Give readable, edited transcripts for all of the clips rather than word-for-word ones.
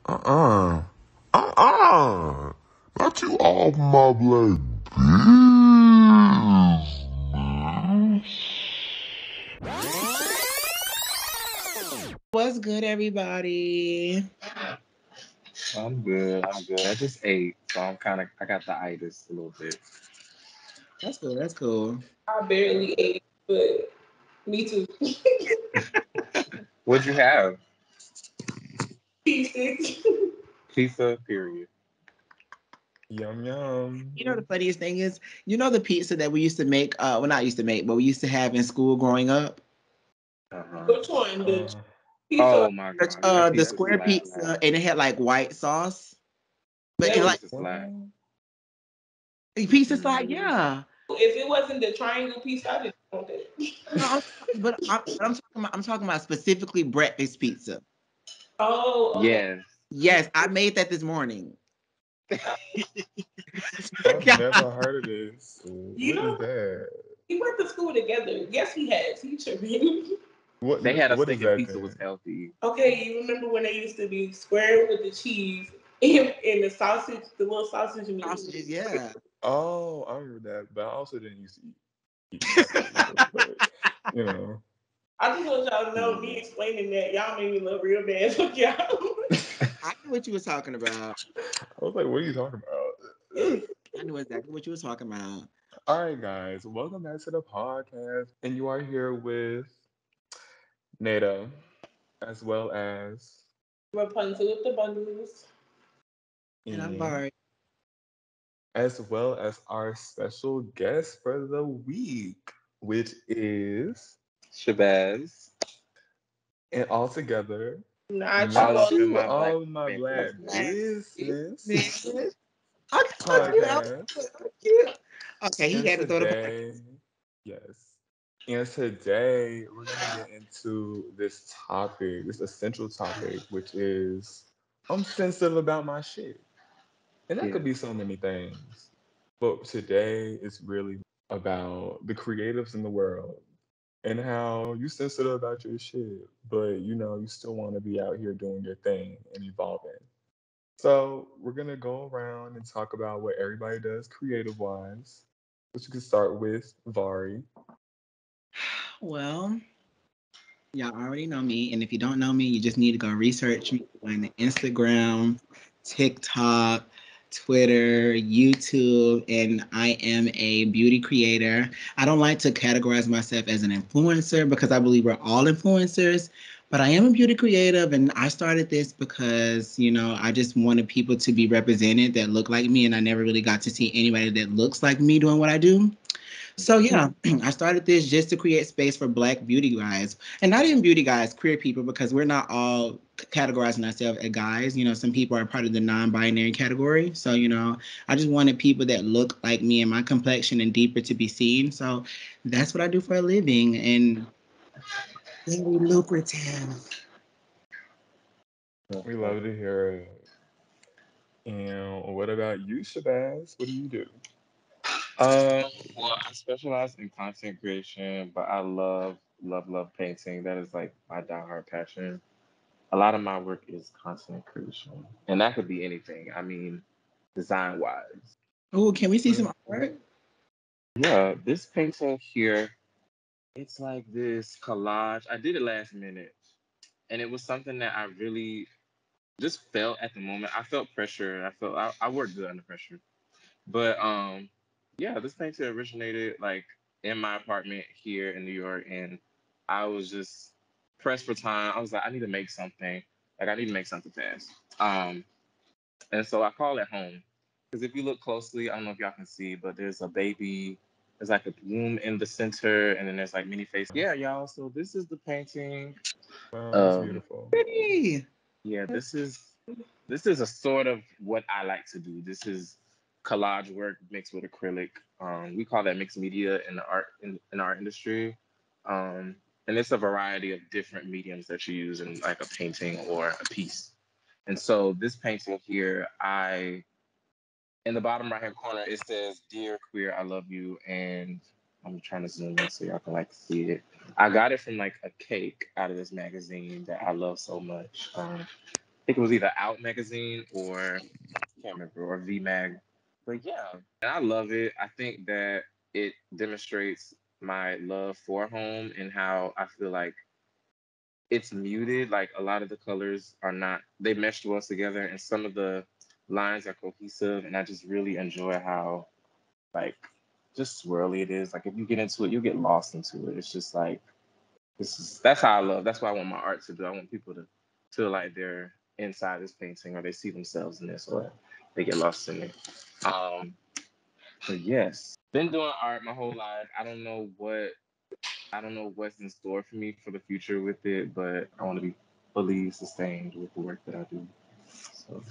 Uh-uh. Uh-uh. Not you off my black business. What's good, everybody? I'm good. I'm good. I just ate, so I got the itis a little bit. That's cool. That's cool. I barely ate, but me too. What'd you have? Pieces. Pizza, period. Yum, yum. You know the funniest thing is, the pizza that we used to make. Well, not used to make, but we used to have in school growing up. Uh-huh. Which one? The Uh, pizza? Oh my gosh, that The pizza square slap. pizza, and it had like white sauce. But That That in was like pizza what? slap. pizza slide, yeah. if it wasn't the triangle pizza, I didn't want that. No, I'm talking about specifically breakfast pizza. Oh, okay. Yes. Yes, I made that this morning. I've God. never heard of this. You What is know, that? we went to school together. Yes, we had teacher. What They had us what is thinking that pizza was then? healthy. Okay, you remember when they used to be square with the cheese and the sausage, the little sausage meat? Sausages, yeah. Oh, I remember that, but I also didn't used to eat pizza either. But you know. I just want y'all to know me Yeah. explaining that y'all made me look real bad. Fuck y'all. I knew what you was talking about. I was like, what are you talking about? I knew exactly what you was talking about. All right, guys, welcome back to the podcast. And you are here with Nada, as well as Rapunzel with the bundles. And I'm Ian, Bari. as well as our special guest for the week, which is, Shabazz. and all together, Not you All not all up in you my black all my black business. business Okay, podcast. cute. Okay, he And had to throw the podcast. today, yes. And today we're gonna get into this topic, this essential topic, which is I'm sensitive about my shit. And that Yeah. could be so many things. But today is really about the creatives in the world and how you sensitive about your shit, but you still want to be out here doing your thing and evolving. So we're gonna go around and talk about what everybody does creative wise. Which you can start with Vari. Well, y'all already know me, and if you don't know me, you just need to go research me on Instagram, TikTok, Twitter, YouTube, and I am a beauty creator. I don't like to categorize myself as an influencer because I believe we're all influencers, but I am a beauty creative, and I started this because, I just wanted people to be represented that look like me, and I never really got to see anybody that looks like me doing what I do. So yeah, I started this just to create space for Black beauty guys, and not even beauty guys, queer people, because we're not all categorizing ourselves as guys. Some people are part of the non-binary category. So I just wanted people that look like me and my complexion and deeper to be seen. So that's what I do for a living, and very lucrative. We love to hear it. And what about you, Shabazz? What do you do? Well, I specialize in content creation, but I love painting. That is like my diehard passion. A lot of my work is content creation, and that could be anything. I mean, design wise. Oh, can we see Right. some art? Yeah, this painting here, it's like this collage. I did it last minute, and it was something that I really just felt at the moment. I felt pressure. I work good under pressure. But yeah, this painting originated like in my apartment here in New York, and I was just pressed for time. I was like, I need to make something. Like I need to make something fast. Um, and so I call it home because if you look closely, I don't know if y'all can see, but there's a baby. There's like a womb in the center, and then there's like many faces. Yeah, y'all. So this is the painting. Wow, that's Um, beautiful. Pretty. yeah, this is a sort of what I like to do. This is collage work mixed with acrylic. We call that mixed media in the art in our industry. Um, and it's a variety of different mediums that you use in like a painting or a piece. And so this painting here, I in the bottom right hand corner it says "Dear Queer, I love you," and I'm trying to zoom in so y'all can like see it. I got it from like a cake out of this magazine that I love so much. think it was either Out magazine or I can't remember, or V Mag. But yeah, and I love it. I think that it demonstrates my love for home and how I feel like it's muted. Like a lot of the colors are not, they mesh well together, and some of the lines are cohesive. And I just really enjoy how like just swirly it is. Like if you get into it, you get lost into it. It's just like that's how I love. That's why I want my art to do. I want people to feel like they're inside this painting or they see themselves in this or they get lost in it. Um, but yes, been doing art my whole life. I don't know what's in store for me for the future with it, but I want to be fully sustained with the work that I do. So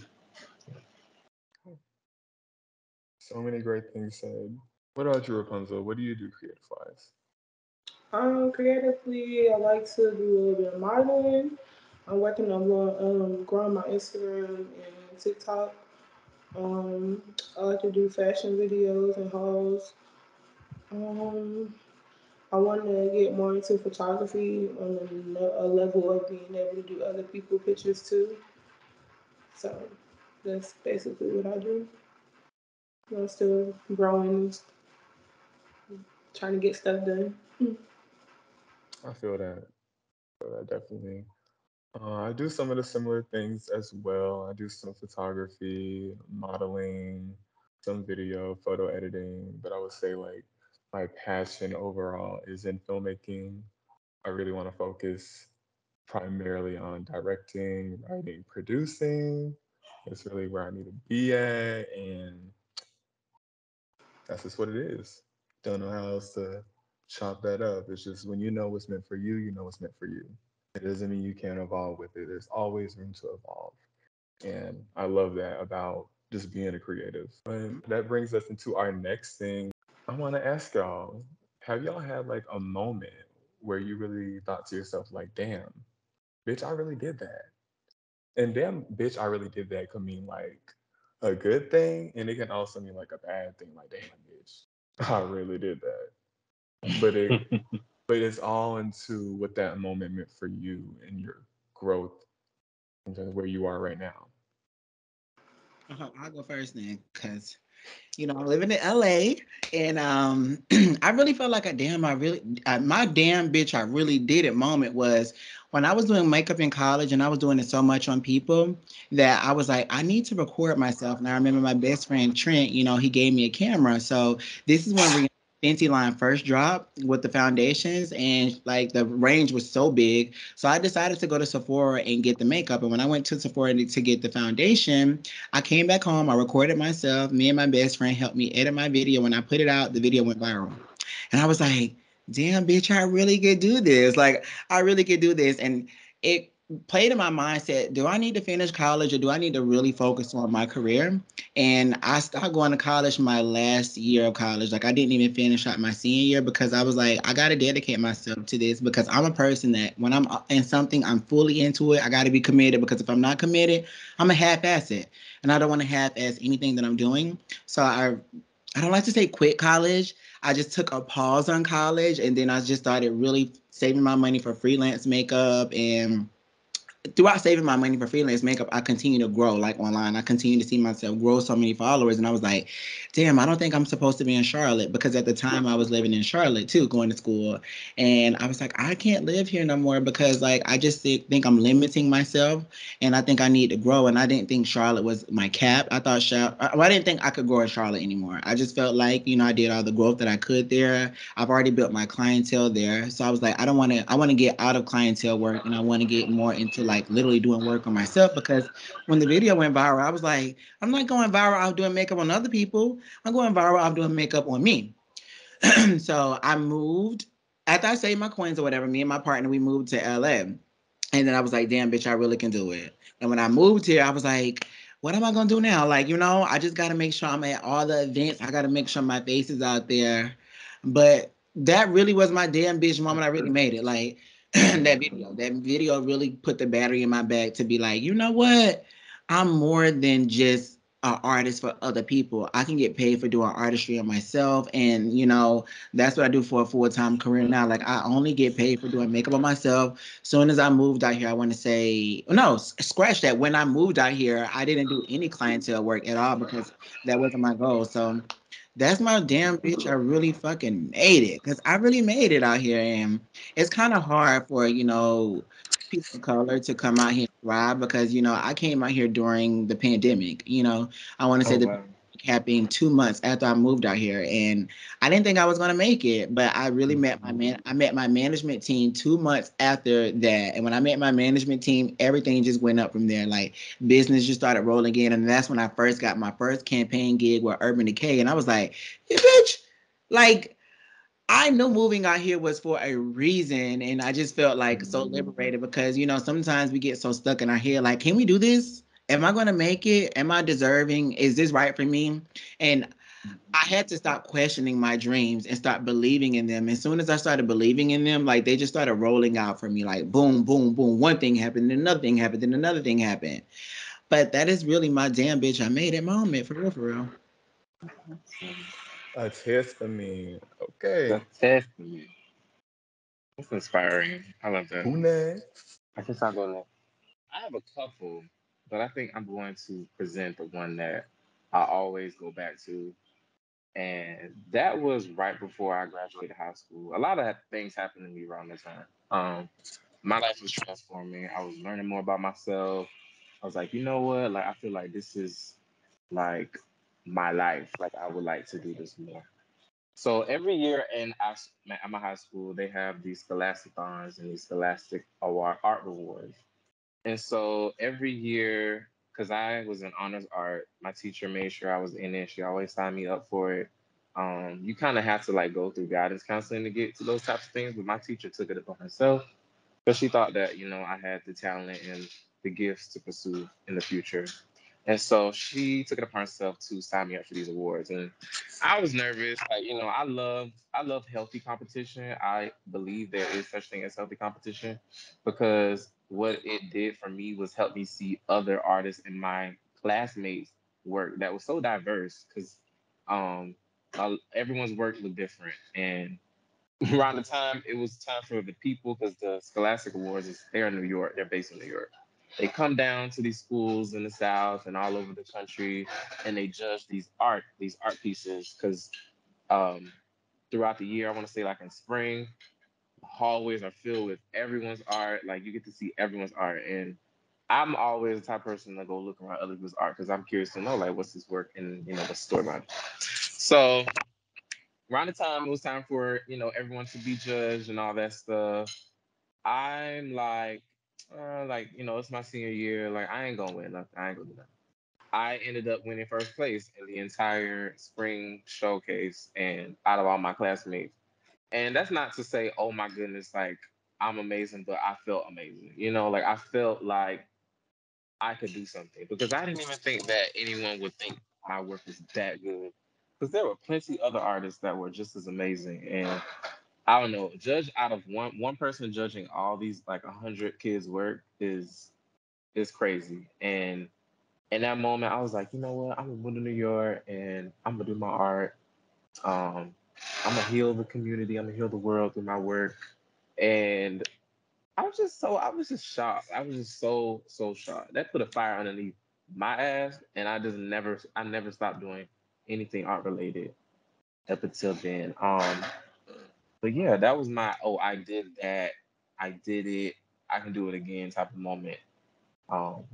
So many great things said. What about you, Rapunzel? What do you do creative wise? Creatively, I like to do a little bit of modeling. I'm working on growing my Instagram and TikTok. I like to do fashion videos and hauls. Um, I want to get more into photography on a level of being able to do other people pictures too. So that's basically what I do. I'm still growing, trying to get stuff done. I feel that. Definitely. I do some of the similar things as well. I do some photography, modeling, some video, photo editing, but I would say like my passion overall is in filmmaking. I really want to focus primarily on directing, writing, producing. It's really where I need to be at, and that's just what it is. Don't know how else to chop that up. It's just when you know what's meant for you, you know what's meant for you. It doesn't mean you can't evolve with it. There's always room to evolve. And I love that about just being a creative. But that brings us into our next thing. I want to ask y'all, have y'all had like a moment where you really thought to yourself, like, damn, bitch, I really did that? And damn, bitch, I really did that could mean like a good thing, and it can also mean like a bad thing, like, damn, bitch, I really did that. But it's all into what that moment meant for you and your growth and where you are right now. I'll go first then, because I'm living in LA, and I really felt like my damn bitch, I really did it moment was when I was doing makeup in college, and I was doing it so much on people that I was like, I need to record myself. And I remember my best friend Trent, he gave me a camera. So this is when Fenty line first dropped with the foundations, and like the range was so big. So I decided to go to Sephora and get the makeup. And when I went to Sephora to get the foundation, I came back home. I recorded myself. Me and my best friend helped me edit my video. When I put it out, the video went viral. And I was like, damn, bitch, I really could do this. Like, I really could do this. And it played in my mindset, do I need to finish college or do I need to really focus on my career? And I started going to college my last year of college. Like, I didn't even finish out my senior year because I was like, I got to dedicate myself to this because I'm a person that when I'm in something, I'm fully into it. I got to be committed because if I'm not committed, I'm a half-ass it. And I don't want to half-ass anything that I'm doing. So I don't like to say quit college. I just took a pause on college and then I just started really saving my money for freelance makeup, and throughout saving my money for freelance makeup, I continue to grow like online. I continue to see myself grow so many followers. And I was like, damn, I don't think I'm supposed to be in Charlotte because at the time I was living in Charlotte too, going to school. And I was like, I can't live here no more because like I just think I'm limiting myself and I think I need to grow. And I didn't think Charlotte was my cap. I thought I didn't think I could grow in Charlotte anymore. I just felt like, I did all the growth that I could there. I've already built my clientele there. So I was like, I want to get out of clientele work and I want to get more into like literally doing work on myself because when the video went viral, I was like, I'm not going viral out doing makeup on other people. I'm going viral out doing makeup on me. So I moved after I saved my coins or whatever. Me and my partner, we moved to LA. And then I was like, damn, bitch, I really can do it. And when I moved here, I was like, what am I going to do now? Like, I just got to make sure I'm at all the events. I got to make sure my face is out there. But that really was my damn bitch moment. I really made it. Like, that video really put the battery in my back to be like, you know what? I'm more than just an artist for other people. I can get paid for doing artistry on myself. And, that's what I do for a full-time career now. Like, I only get paid for doing makeup on myself. Soon as I moved out here, I want to say, no, scratch that. When I moved out here, I didn't do any clientele work at all because that wasn't my goal. So that's my damn bitch. I really fucking made it because I really made it out here. And it's kind of hard for, people of color to come out here and thrive because I came out here during the pandemic. I want to say Oh the wow. pandemic happened 2 months after I moved out here, and I didn't think I was gonna make it, but I really met my man. I met my management team 2 months after that, and when I met my management team, everything just went up from there. Like business just started rolling in, and that's when I first got my first campaign gig with Urban Decay, and I was like, "Yeah, bitch, like." I knew moving out here was for a reason, and I just felt like so liberated because sometimes we get so stuck in our head, like, can we do this? Am I going to make it? Am I deserving? Is this right for me? And I had to stop questioning my dreams and start believing in them. As soon as I started believing in them, like they just started rolling out for me, like boom, boom, boom. One thing happened, then another thing happened, then another thing happened. But that is really my damn bitch I made at moment, for real, for real. A test for me. Okay. That's testament. That's inspiring. I love that. Who next? I guess I'll go next. I have a couple, but I think I'm going to present the one that I always go back to. And that was right before I graduated high school. A lot of things happened to me around that time. My life was transforming. I was learning more about myself. I was like, you know what? Like, I feel like this is like my life. Like, I would like to do this more. So every year at my high school, they have these scholastics and these scholastic award art rewards. And so every year, because I was in honors art, my teacher made sure I was in it. She always signed me up for it. You kind of have to like go through guidance counseling to get to those types of things, but my teacher took it upon herself because she thought that I had the talent and the gifts to pursue in the future. And so she took it upon herself to sign me up for these awards. And I was nervous. Like, I love healthy competition. I believe there is such thing as healthy competition because what it did for me was help me see other artists in my classmates' work that was so diverse because um everyone's work looked different. And around the time it was time for the people, because the Scholastic Awards is they're in New York, they're based in New York. They come down to these schools in the South and all over the country, and they judge these art pieces. Because um, throughout the year, I want to say like in spring, hallways are filled with everyone's art. Like you get to see everyone's art, and I'm always the type of person to go look around other people's art because I'm curious to know like what's this work and what's the story behind it. So around the time it was time for everyone to be judged and all that stuff, I'm like it's my senior year, like I ain't gonna win nothing, I ain't gonna do nothing. I ended up winning first place in the entire spring showcase and out of all my classmates. And that's not to say, oh my goodness, like I'm amazing, but I felt amazing, like I felt like I could do something because I didn't even think that anyone would think my work was that good because there were plenty other artists that were just as amazing. And I don't know, judge out of one person judging all these like 100 kids' work is crazy. And in that moment, I was like, you know what? I'm gonna move to New York and I'm gonna do my art. Um, I'm gonna heal the community. I'm gonna heal the world through my work. And I was just shocked. I was just so shocked. That put a fire underneath my ass, and I never stopped doing anything art related up until then. But yeah, that was my I did that. I did it. I can do it again type of moment. Um,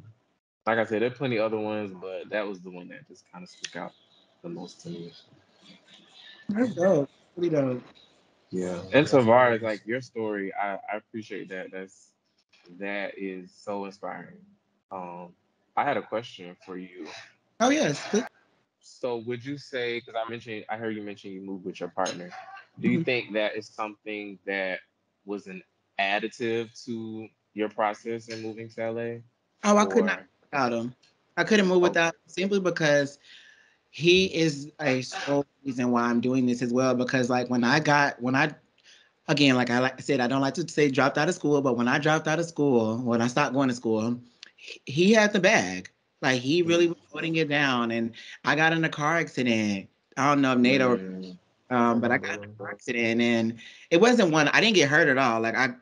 like I said, there are plenty other ones, but that was the one that just kind of stuck out the most to me. That's dope. Really dope. Yeah. Oh, And that's Tavares, like nice. your story, I appreciate that. That is so inspiring. Um, I had a question for you. Oh yes, please. So would you say, because I heard you mention you moved with your partner. Do you Mhm. think that is something that was an additive to your process in moving to LA? Oh, I could not Or move without him. I couldn't move without okay, him simply because he is a sole reason why I'm doing this as well. Because like when I again, like I said, I don't like to say dropped out of school, but when I dropped out of school, when I stopped going to school, he had the bag. Like he really was holding it down. And I got in a car accident. I don't know if NATO, Mm. I but I got in remember. a car accident, and it wasn't one. I didn't get hurt at all. Like I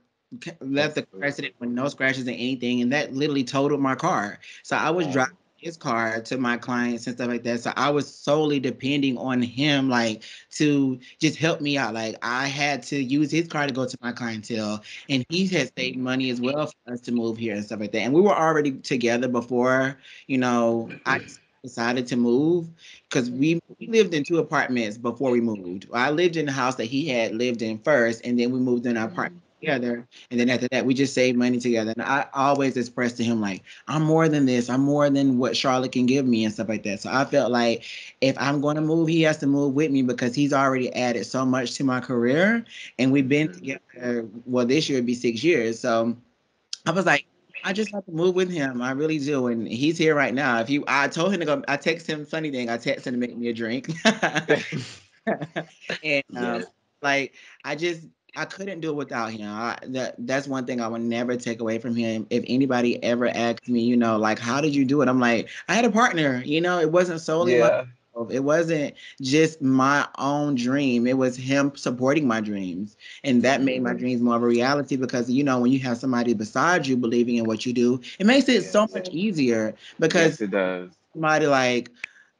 left That's the car good. accident with no scratches and anything, and that literally totaled my car. So I was Wow. driving his car to my clients and stuff like that. So I was solely depending on him, like to just help me out. Like I had to use his car to go to my clientele, and he had saved money as well for us to move here and stuff like that. And we were already together before, I decided to move because we lived in two apartments before we moved. I lived in the house that he had lived in first, and then we moved in our apartment together. And then after that, we just saved money together. And I always expressed to him like, I'm more than this. I'm more than what Charlotte can give me and stuff like that. So I felt like if I'm going to move, he has to move with me because he's already added so much to my career. And we've been Mhm. together. Well, this year would be 6 years. So I was like, I just have to move with him. I really do. And he's here right now. I told him to go, I text him, funny thing, I text him to make me a drink. And Yes. like I just I couldn't do it without him. That's one thing I would never take away from him. If anybody ever asks me, like how did you do it? I'm like, I had a partner. It wasn't solely my Yeah. it wasn't just my own dream. It was him supporting my dreams. And that made my Mhm. dreams more of a reality because when you have somebody beside you believing in what you do, it makes it so Yes. much easier because Yes, it does. somebody like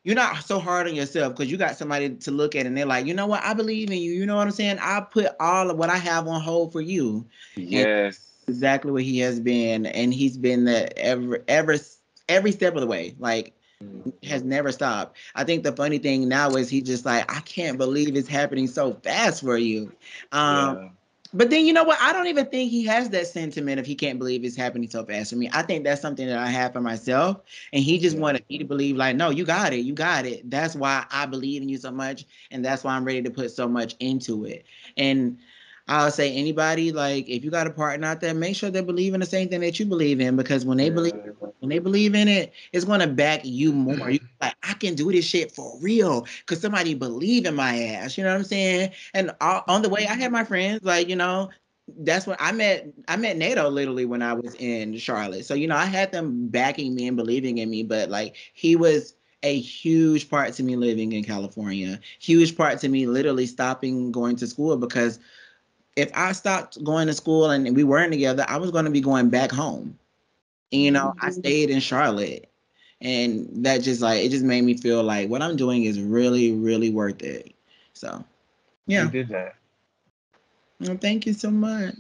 you're not so hard on yourself because you got somebody to look at and they're like, you know what, I believe in you. You know what I'm saying? I put all of what I have on hold for you. And Yes. exactly what he has been. And he's been that every step of the way. Like has Mhm. never stopped. I think the funny thing now is he just like, I can't believe it's happening so fast for you. Um, Yeah. but then you know what? I don't even think he has that sentiment if he can't believe it's happening so fast for me. I think that's something that I have for myself. And he just Yeah. wanted me to believe, like, no, you got it. You got it. That's why I believe in you so much. And that's why I'm ready to put so much into it. And I'll say anybody, like, if you got a partner out there, make sure they believe in the same thing that you believe in because Yeah. when they believe in it, it's gonna back you more. You like, I can do this shit for real because somebody believe in my ass. You know what I'm saying? And on the way, I had my friends, like, that's when I met NATO literally when I was in Charlotte. So I had them backing me and believing in me, but like he was a huge part to me living in California. Huge part to me literally stopping going to school because if I stopped going to school and we weren't together, I was going to be going back home. And, I Mhm. stayed in Charlotte, and that just like it just made me feel like what I'm doing is really, really worth it. So You yeah, did that. well, thank you so much.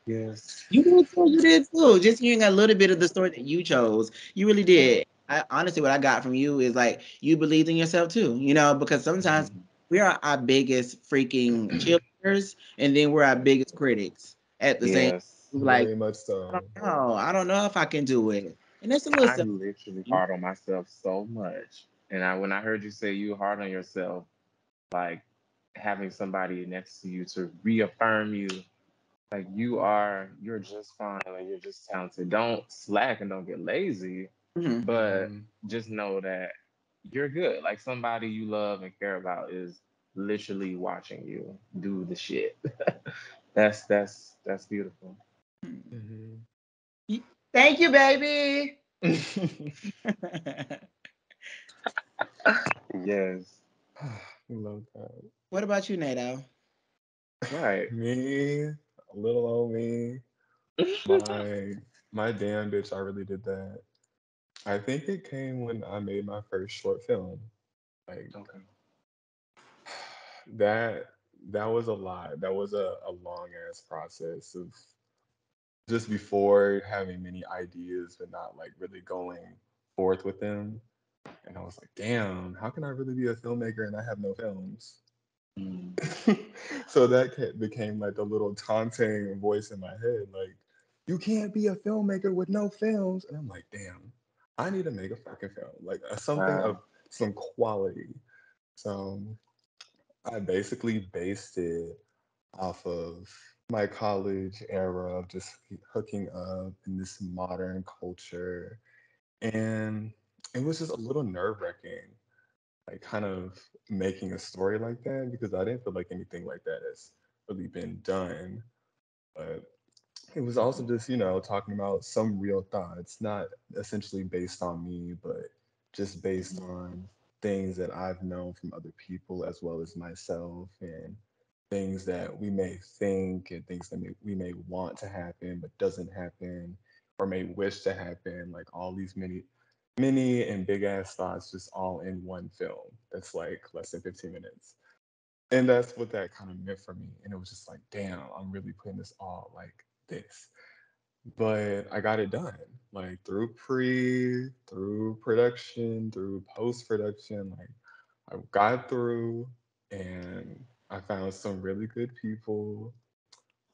Yes. You did too. You did too. Just hearing a little bit of the story that you chose, you really did. Honestly, what I got from you is like you believed in yourself too. Because sometimes Mhm. we are our biggest freaking cheerleaders, and then we're our biggest critics at the same. Yes. Like Very much I don't so. know. I don't know if I can do it, and it's a little stuff. I'm literally hard on myself so much. And when I heard you say you hard on yourself, like having somebody next to you to reaffirm you, like you're just fine, like you're just talented. Don't slack and don't get lazy, Mhm. but Hmm. just know that you're good. Like somebody you love and care about is literally watching you do the shit. That's beautiful. Hmm. Thank you, baby. Yes. Love that. What about you, Nato? Right. Me, little old me, my my damn bitch, I really did that. I think it came when I made my first short film. Like Okay. that that was a lot. That was a long ass process of just before having many ideas but not like really going forth with them. And I was like, damn, how can I really be a filmmaker and I have no films? Mm. So that became like a little taunting voice in my head, like, you can't be a filmmaker with no films. And I'm like, damn, I need to make a fucking film, like something of Wow. some quality. So I basically based it off of my college era of just hooking up in this modern culture. And it was just a little nerve wracking, like kind of making a story like that because I didn't feel like anything like that has really been done. But it was also just, talking about some real thoughts, not essentially based on me, but just based on things that I've known from other people as well as myself, and things that we may think and things that we may want to happen but doesn't happen, or may wish to happen, like all these many and big ass thoughts just all in one film that's like less than 15 minutes. And that's what that kind of meant for me. And it was just like, damn, I'm really putting this all like this. But I got it done, like through production, through post production. Like I got through, and I found some really good people,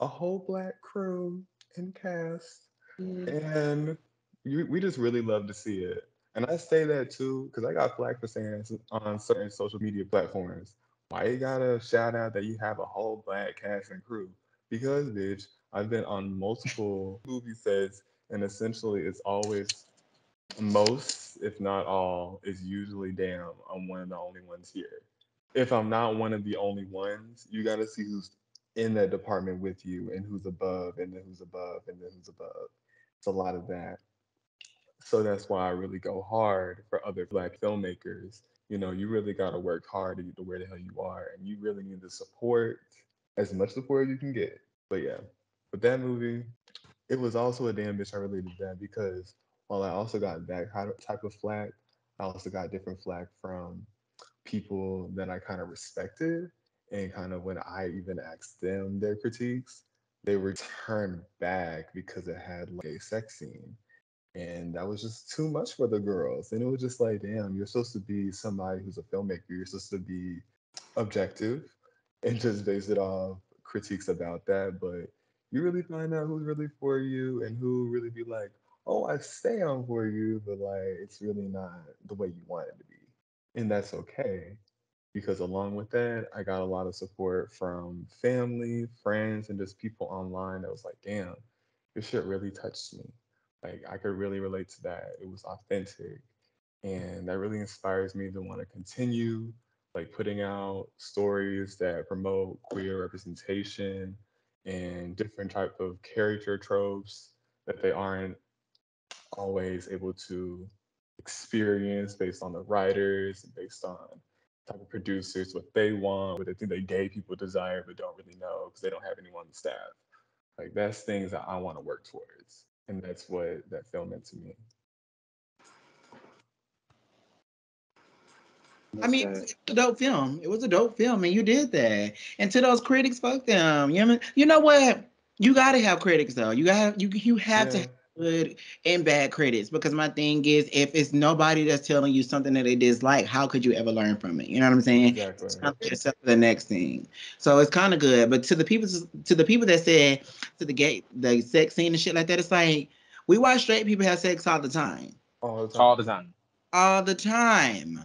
a whole black crew and cast, and we just really love to see it. And I say that too because I got flack for saying on certain social media platforms, why you gotta shout out that you have a whole black cast and crew? Because, bitch, I've been on multiple movie sets, and essentially it's always most, if not all, is usually damn, I'm one of the only ones here. If I'm not one of the only ones, you gotta see who's in that department with you and who's above and then who's above and then who's above. It's a lot of that. So that's why I really go hard for other black filmmakers. You really gotta work hard to get to where the hell you are, and you really need the support, as much support as you can get. But yeah, with that movie, it was also a damn bitch I related to that because while I also got that type of flack, I also got different flack from people that I kind of respected. And kind of when I even asked them their critiques, they were turned back because it had like a sex scene. And that was just too much for the girls. And it was just like, damn, you're supposed to be somebody who's a filmmaker. You're supposed to be objective and just base it off critiques about that. But you really find out who's really for you and who really be like, oh, I stay on for you, but like it's really not the way you want it to be. And that's okay. Because along with that, I got a lot of support from family, friends, and just people online that was like, damn, your shit really touched me. Like I could really relate to that. It was authentic. And that really inspires me to want to continue like putting out stories that promote queer representation and different type of character tropes that they aren't always able to experience based on the writers and based on type of producers, what they want, what they think they gay people desire but don't really know because they don't have anyone on the staff. Like that's things that I want to work towards. And that's what that film meant to me. I Love mean, it that. was a dope film. It was a dope film, and you did that. And to those critics, fuck them. You know, what I mean? You know what? You gotta have critics though. You have to Yeah, have good and bad critics because my thing is, if it's nobody that's telling you something that they dislike, how could you ever learn from it? You know what I'm saying? exactly. Yourself the next thing. So it's kind of good. But to the people that said the sex scene and shit like that, it's like we watch straight people have sex all the time, All the All the time. time. all the time.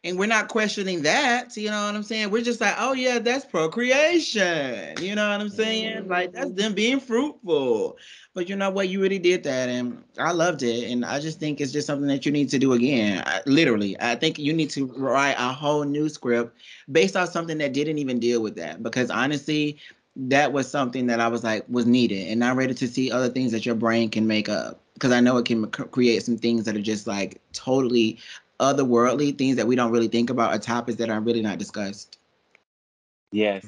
And we're not questioning that, you know what I'm saying? We're just like, oh yeah, that's procreation. You know what I'm saying? Hmm. Like that's them being fruitful. But you know what? You really did that, and I loved it. And I just think it's just something that you need to do again. Literally, I think you need to write a whole new script based on something that didn't even deal with that. Because honestly, that was something that I was like was needed, and I'm ready to see other things that your brain can make up. Because I know it can create some things that are just like totally otherworldly things that we don't really think about, are topics that are really not discussed. Yes.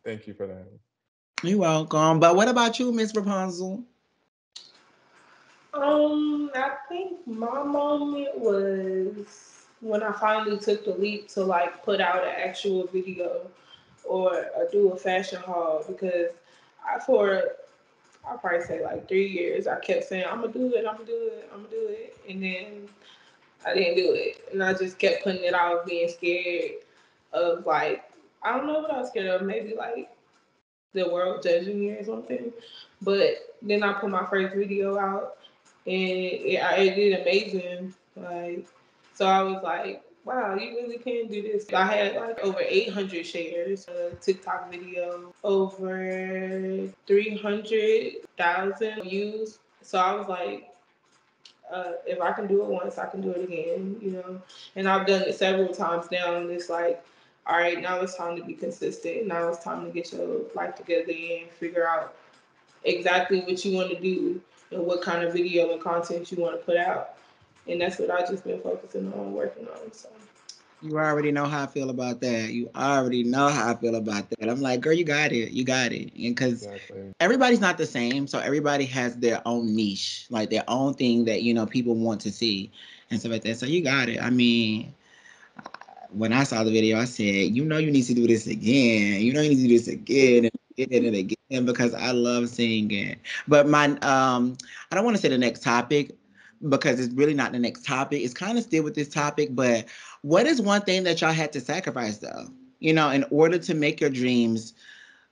Thank you for that. You're welcome. But what about you, Miss Rapunzel? I think my moment was when I finally took the leap to like put out an actual video or do a fashion haul because for I'll probably say like 3 years I kept saying I'm gonna do it, I'm gonna do it, I'm gonna do it, and then I didn't do it, and I just kept putting it off, being scared of like I don't know what I was scared of, maybe like the world judging me or something. But then I put my first video out, and it did amazing. Like, so I was like, wow, you really can do this. I had like over 800 shares, a TikTok video, over 300,000 views. So I was like, if I can do it once, I can do it again. And I've done it several times now, and it's like, all right, now it's time to be consistent. Now it's time to get your life together and figure out exactly what you want to do and what kind of video and content you want to put out. And that's what I just been focusing on working on. So You already know how I feel about that. You already know how I feel about that. I'm like, girl, you got it. You got it. And because Exactly. everybody's not the same. So everybody has their own niche, like their own thing that, people want to see and stuff like that. So you got it. I mean, when I saw the video, I said, you need to do this again. You know, you need to do this again and again and again because I love seeing it. But I don't want to say the next topic because it's really not the next topic. It's kind of still with this topic, but what is one thing that y'all had to sacrifice though? In order to make your dreams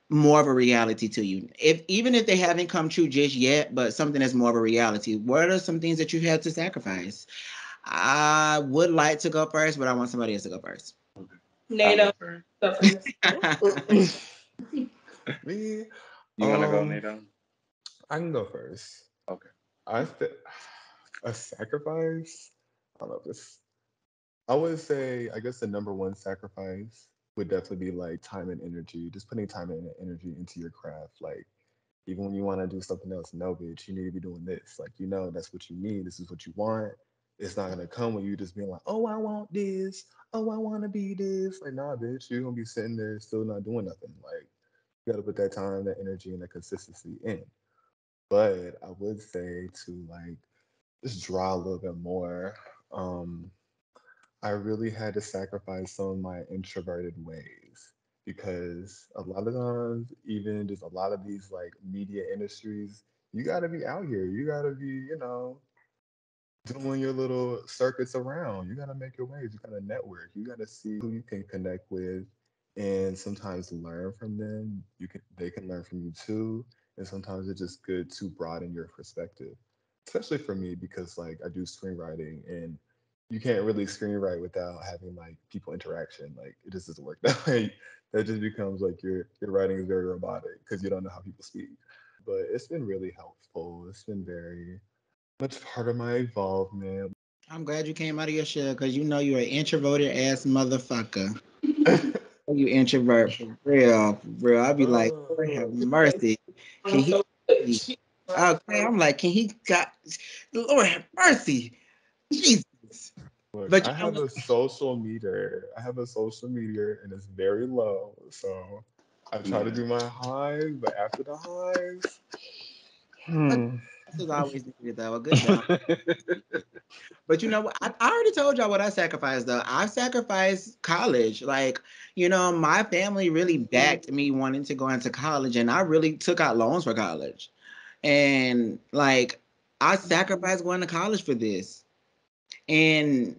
more of a reality to you. If even if they haven't come true just yet, but something that's more of a reality, what are some things that you had to sacrifice? I would like to go first, but I want somebody else to go first. I'll go NATO, first. go first. Me, You want to go, um, Nato? I can go first. Okay. I th- a sacrifice. I don't know if this. I would say, I guess the number one sacrifice would definitely be like time and energy. Just putting time and energy into your craft. Like even when you want to do something else, no, bitch, you need to be doing this. Like that's what you need. This is what you want. It's not gonna come when you just being like, oh, I want this. Oh, I want to be this. Like, nah, bitch, you're gonna be sitting there still not doing nothing. Like, you gotta put that time, that energy, and that consistency in. But I would say to like just draw a little bit more. Um, I really had to sacrifice some of my introverted ways because a lot of times, even just a lot of these like media industries, you got to be out here. You got to be, doing your little circuits around. You got to make your waves. You got to network. You got to see who you can connect with, and sometimes learn from them. They can learn from you too. And sometimes it's just good to broaden your perspective, especially for me because like I do screenwriting and you can't really screenwrite without having like people interaction. Like it just doesn't work that way. That just becomes like your writing is very robotic because you don't know how people speak. But it's been really helpful. It's been very much part of my involvement. I'm glad you came out of your shell because you're an introverted ass motherfucker. You introvert for real, for real. I'd be like, Lord have mercy. I'm Can he? so good. Okay, I'm like, can he got? Lord have mercy, Jesus. Look, But I have a social meter. I have a social meter and it's very low. So I try to Yeah. do my highs, but after the highs, but hmm. this is always needed though. A good balance. But you know what? I already told y'all what I sacrificed though. I sacrificed college. Like, my family really backed me wanting to go into college, and I really took out loans for college. And like, I sacrificed going to college for this, and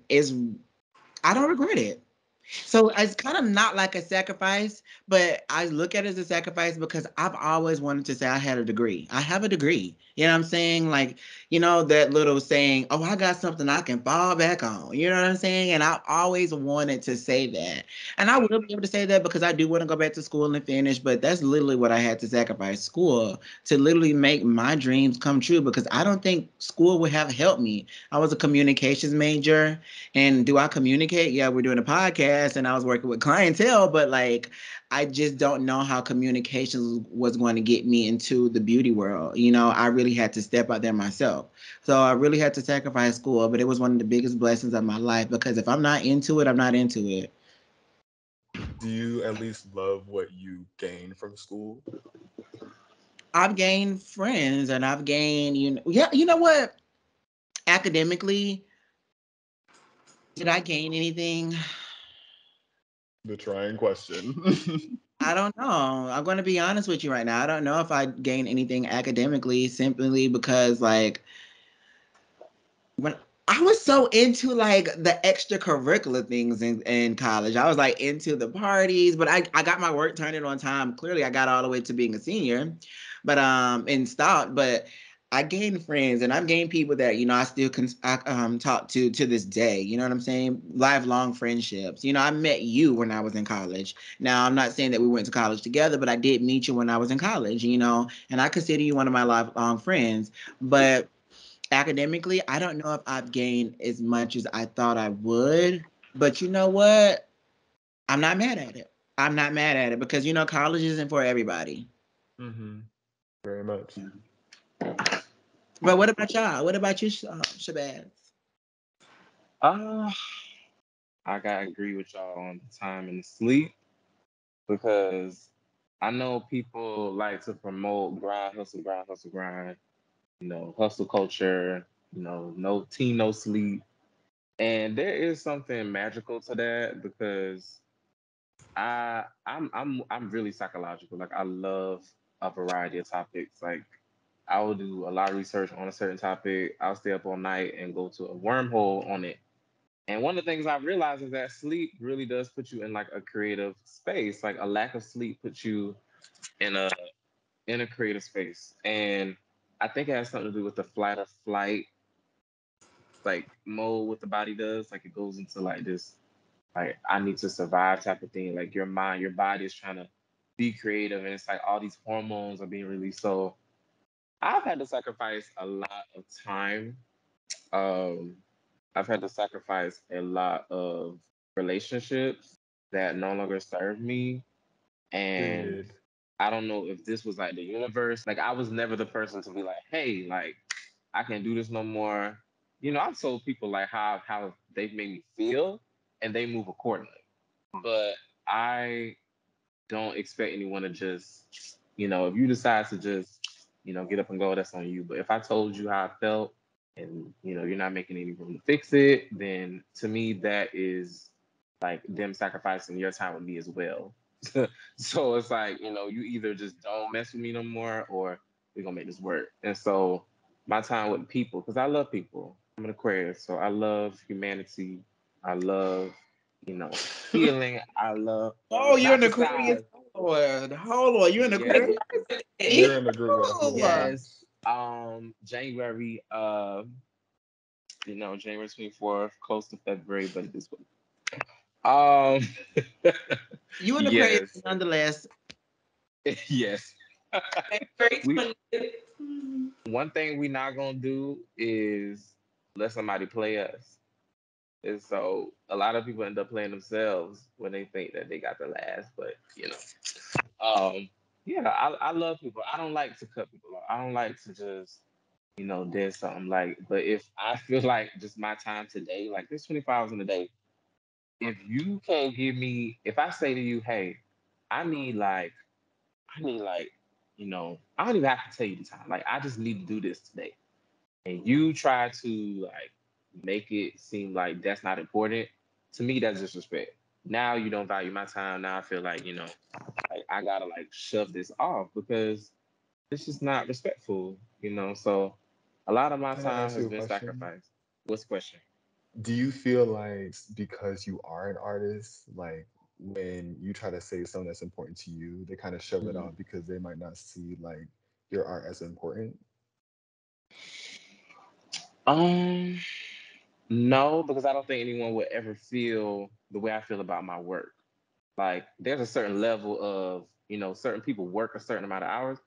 I don't regret it. So it's kind of not like a sacrifice, but I look at it as a sacrifice because I've always wanted to say I had a degree. I have a degree. You know what I'm saying? Like, that little saying, oh, I got something I can fall back on. You know what I'm saying? And I always wanted to say that. And I will be able to say that because I do want to go back to school and finish, but that's literally what I had to sacrifice school to literally make my dreams come true because I don't think school would have helped me. I was a communications major. And do I communicate? Yeah, we're doing a podcast and I was working with clientele, but like I just don't know how communications was going to get me into the beauty world. I really had to step out there myself. So I really had to sacrifice school, but it was one of the biggest blessings of my life because if I'm not into it, I'm not into it. Do you at least love what you gain from school? I've gained friends and I've gained, yeah, you know what? Academically, did I gain anything? The trying question. I don't know. I'm going to be honest with you right now. I don't know if I gained anything academically simply because, like, when I was so into like the extracurricular things in college, I was like into the parties, but I got my work turned in on time. Clearly, I got all the way to being a senior, but and stopped. But I gained friends, and I've gained people that I still talk to this day. You know what I'm saying? Lifelong friendships. I met you when I was in college. Now I'm not saying that we went to college together, but I did meet you when I was in college. And I consider you one of my lifelong friends. But academically, I don't know if I've gained as much as I thought I would. But you know what? I'm not mad at it. I'm not mad at it because college isn't for everybody. Hmm. very much. But what about y'all? What about you, Shabazz? Uh, I gotta agree with y'all on the time and the sleep because I know people like to promote grind, hustle, grind, hustle, grind. Hustle culture. No team, no sleep, and there is something magical to that because I'm really psychological. Like I love a variety of topics. Like I will do a lot of research on a certain topic. I'll stay up all night and go to a wormhole on it. And one of the things I realized is that sleep really does put you in like a creative space. Like a lack of sleep puts you in a creative space. And I think it has something to do with the flight or flight like mode what the body does. Like it goes into like this like I need to survive type of thing. Like your mind, your body is trying to be creative and it's like all these hormones are being released. So I've had to sacrifice a lot of time. Um, I've had to sacrifice a lot of relationships that no longer serve me. And Period. I don't know if this was like the universe. Like I was never the person to be like, hey, like I can't do this no more. I've told people like how they've made me feel and they move accordingly. But I don't expect anyone to just, if you decide to just, get up and go, that's on you. But if I told you how I felt and, you're not making any room to fix it, then to me, that is like them sacrificing your time with me as well. So it's like, you either just don't mess with me no more or we're going to make this work. And so my time with people, because I love people, I'm an Aquarius, so I love humanity. I love, you know, healing. I love Oh, you're not an the Aquarius. size. Hold on. You're an Yes, Aquarius. You're in a group with Oh, yes. Aquarians. January, January 24th, close to February, but it is what. you an Aquarius Yes, nonetheless. yes. February We 20th. One thing we not gonna do is let somebody play us. And so a lot of people end up playing themselves when they think that they got the last, but yeah, I love people. I don't like to cut people off. I don't like to just, there's something like, but if I feel like just my time today, like there's 24 hours in a day, if you can't give me, if I say to you, hey, I need like, I need like, I don't even have to tell you the time. Like, I just need to do this today. And you try to like make it seem like that's not important. To me, that's disrespect. Now you don't value my time. Now I feel like, like I gotta like shove this off because it's just not respectful. So a lot of my Can I time ask has you a been question? sacrificed. What's the question? Do you feel like because you are an artist, like when you try to say something that's important to you, they kind of shove it Mhm. off because they might not see like your art as important? Um, no, because I don't think anyone would ever feel the way I feel about my work. Like there's a certain level of, certain people work a certain amount of hours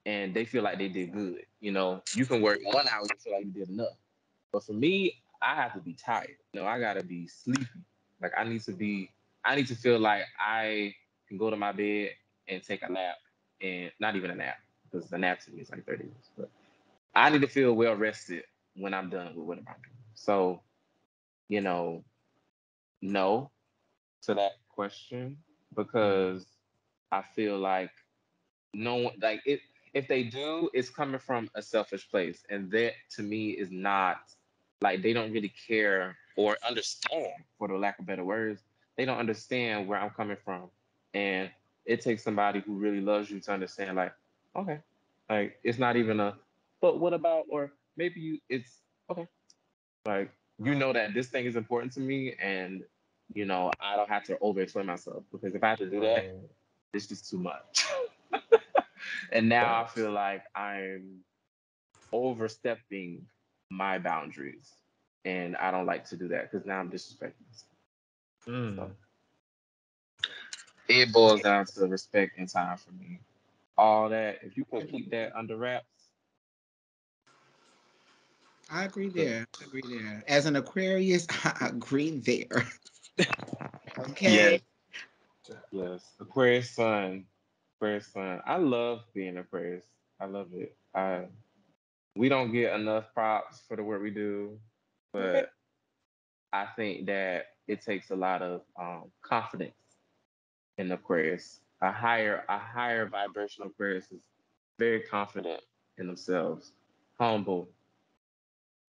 and they feel like they did good. You can work 1 hour and feel like you did enough. But for me, I have to be tired. I gotta be sleepy. Like I need to feel like I can go to my bed and take a nap and not even a nap because the nap to me is like 30 minutes. But I need to feel well rested when I'm done with what I'm doing. So, you know, no to that question Mm. because I feel like no one like it if they do it's coming from a selfish place and that to me is not like they don't really care or understand for the lack of better words they don't understand where I'm coming from and it takes somebody who really loves you to understand like okay like it's not even a but what about or maybe you it's okay like that this thing is important to me and I don't have to over explain myself because if I have to do that Right. it's just too much. And now I Facts. feel like I'm overstepping my boundaries. And I don't like to do that because now I'm disrespecting myself. So Mm. it boils down to respect and time for me. All that, if you can keep that under wraps, I agree good. there. I agree there. As an Aquarius, I agree there. Okay. Yes, yes. Aquarius sun. Aquarius sun. I love being Aquarius. I love it. We don't get enough props for the work we do, Okay. but I think that it takes a lot of confidence in Aquarius. A higher vibrational Aquarius is very confident in themselves, humble,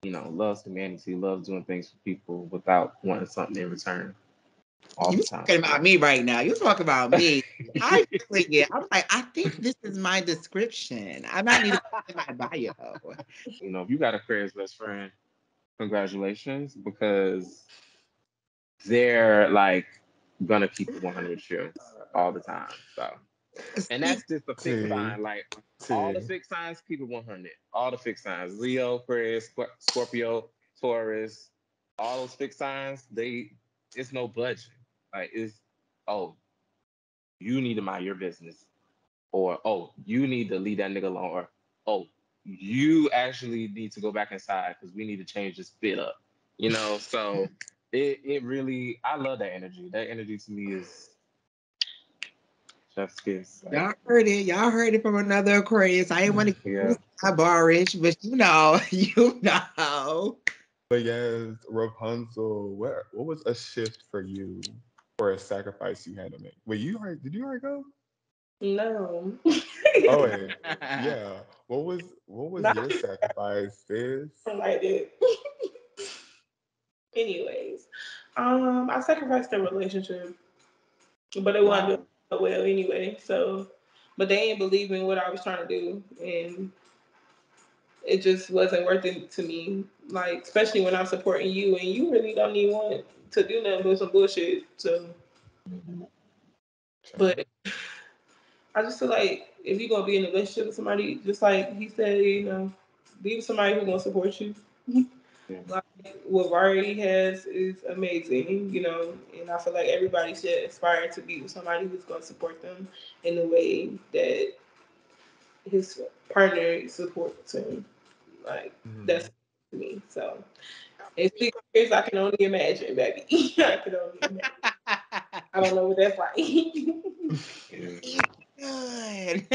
loves humanity, loves doing things for people without wanting something in return all You the time. talking about me right now. You talking about me. I really get. I'm like, I think this is my description. I might need to put in my bio. If you got Aquarius best friend, congratulations, because they're like gonna keep it 100 with you all the time. So, and See, that's just the fixed T, sign. Like all the T. fixed signs keep it 100. All the fixed signs, Leo, Aquarius, Scorpio, Taurus, all those fixed signs, it's no budging. Like it's, oh, you need to mind your business, or oh, you need to leave that nigga alone, or oh, you actually need to go back inside because we need to change this bit up. So it really, I love that energy. That energy to me is chef's kiss. Like, y'all heard it. Y'all heard it from another Aquarius. I ain't want to yeah, get barish, but you know. But yes, Rapunzel, what was a shift for you or a sacrifice you had to make? Wait, did you already go? No. Oh wait, yeah. What was Not your sacrifice, sis? like that. Anyways, I sacrificed the relationship, but it wasn't doing wow. so well anyway. So, but they ain't believe in what I was trying to do, and it just wasn't worth it to me. Like, especially when I'm supporting you, and you really don't even want to do nothing but some bullshit. So, Mhm. but I just feel like if you're gonna be in a relationship with somebody, just like he said, be with somebody who's gonna support you. Yeah. Like what Vari has is amazing, and I feel like everybody should aspire to be with somebody who's going to support them in the way that his partner supports him. Like that's Mhm. to me. So in 6 years, I can only imagine, baby. I can only imagine. I don't know what that's like. Yeah. It's good.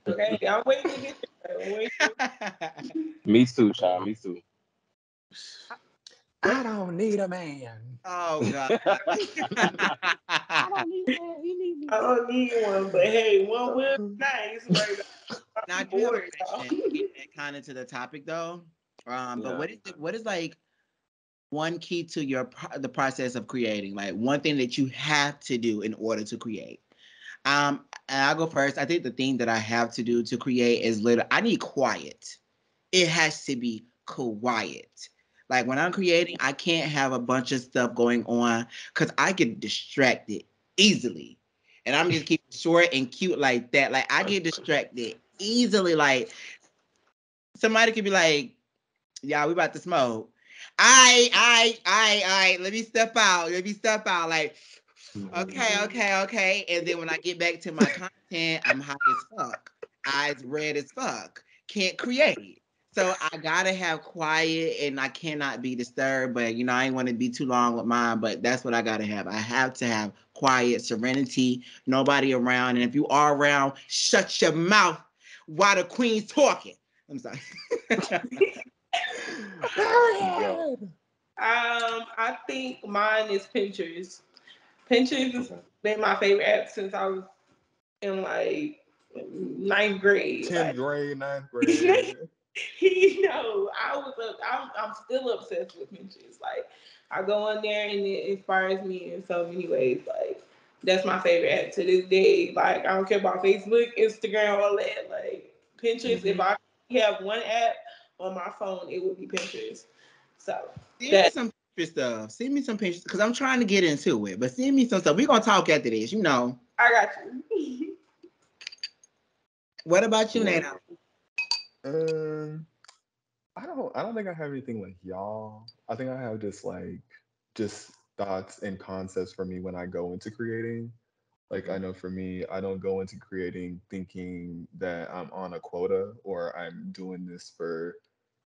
Okay, I'm waiting to get there. I'm waiting. Me too, child. Me too. I don't need a man. Oh God. I don't need that. He need me. I don't need one, but hey, one will be nice right now. Now I I'm do have a bored, question. y'all. Getting it kind of to the topic though. But Yeah. what is like one key to the process of creating? Like one thing that you have to do in order to create. And I'll go first. I think the thing that I have to do to create is I need quiet. It has to be quiet. Like when I'm creating, I can't have a bunch of stuff going on because I get distracted easily. And I'm just keep it short and cute like that. Like I get distracted easily. Like somebody could be like, "Yeah, we about to smoke." Let me step out. Let me step out. Like, Mhm. okay, okay, okay. And then when I get back to my content, I'm high as fuck, eyes red as fuck, can't create. So I gotta have quiet and I cannot be disturbed. But I ain't want to be too long with mine. But that's what I gotta have. I have to have quiet, serenity, nobody around. And if you are around, shut your mouth while the queen's talking. I'm sorry. Yo. Period. I think mine is Pinterest. Pinterest has Okay. been my favorite app since I was in like ninth grade. 10th Like, grade, ninth grade. I'm still obsessed with Pinterest. Like, I go on there and it inspires me in so many ways. Like, that's my favorite app to this day. Like, I don't care about Facebook, Instagram, all that. Like, Pinterest. If Hmm. I have one app on my phone, it would be Pinterest. So Send me that some picture stuff. Send me some pictures because I'm trying to get into it. But send me some stuff. We're gonna talk after this. I got you. What about you, Yeah. Nana? Um, I don't think I have anything like y'all. I think I have just thoughts and concepts for me when I go into creating. Like I Mhm. know for me, I don't go into creating thinking that I'm on a quota or I'm doing this for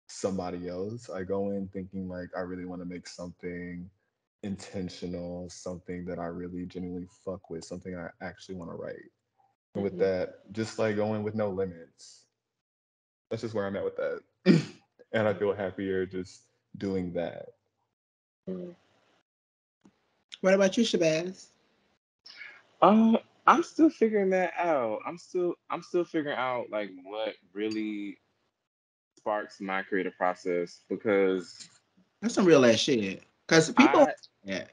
somebody else. I go in thinking like I really want to make something intentional, something that I really genuinely fuck with, something I actually want to write. with Mhm. that, just like going with no limits. That's just where I'm at with that. And I feel happier just doing that. Mm. What about you, Shabazz? Uh, I'm still figuring that out. I'm still figuring out like what really sparks my creative process because That's some real ass shit. Cause people, I yeah.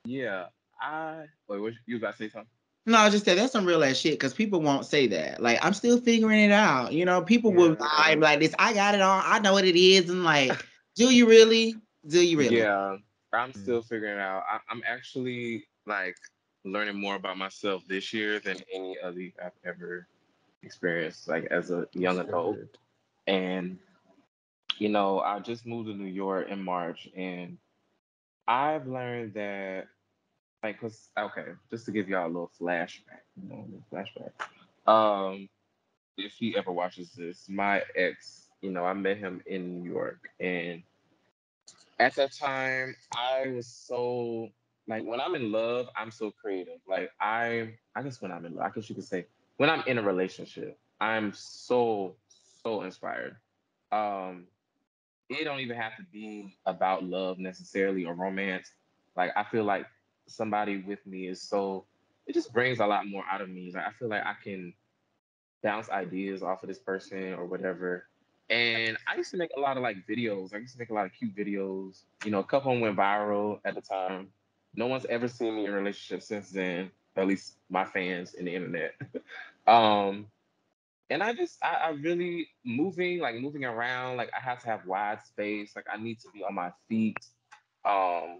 yeah I wait. What you about to say something? No, I just said that's some real ass shit. Cause people won't say that. Like I'm still figuring it out. You know, people will lie Yeah. like this. I got it all. I know what it is. And like, do you really? Do you really? Yeah, I'm Mm. still figuring it out. I'm actually like learning more about myself this year than any other I've ever experienced, like as a young That's adult. good. And I just moved to New York in March, and I've learned that, like, cause okay, just to give y'all a little flashback, a little flashback. Um, if he ever watches this, my ex, I met him in New York, and at that time, I was so like when I'm in love, I'm so creative. Like I guess when I'm in love, I guess you could say when I'm in a relationship, I'm so inspired. Um, it don't even have to be about love necessarily or romance. Like I feel like somebody with me is so it just brings a lot more out of me. Like I feel like I can bounce ideas off of this person or whatever. And I used to make a lot of like videos. I used to make a lot of cute videos. A couple of them went viral at the time. No one's ever seen me in a relationship since then, at least my fans in the internet. um, and I really moving around, like I have to have wide space. Like I need to be on my feet. Um,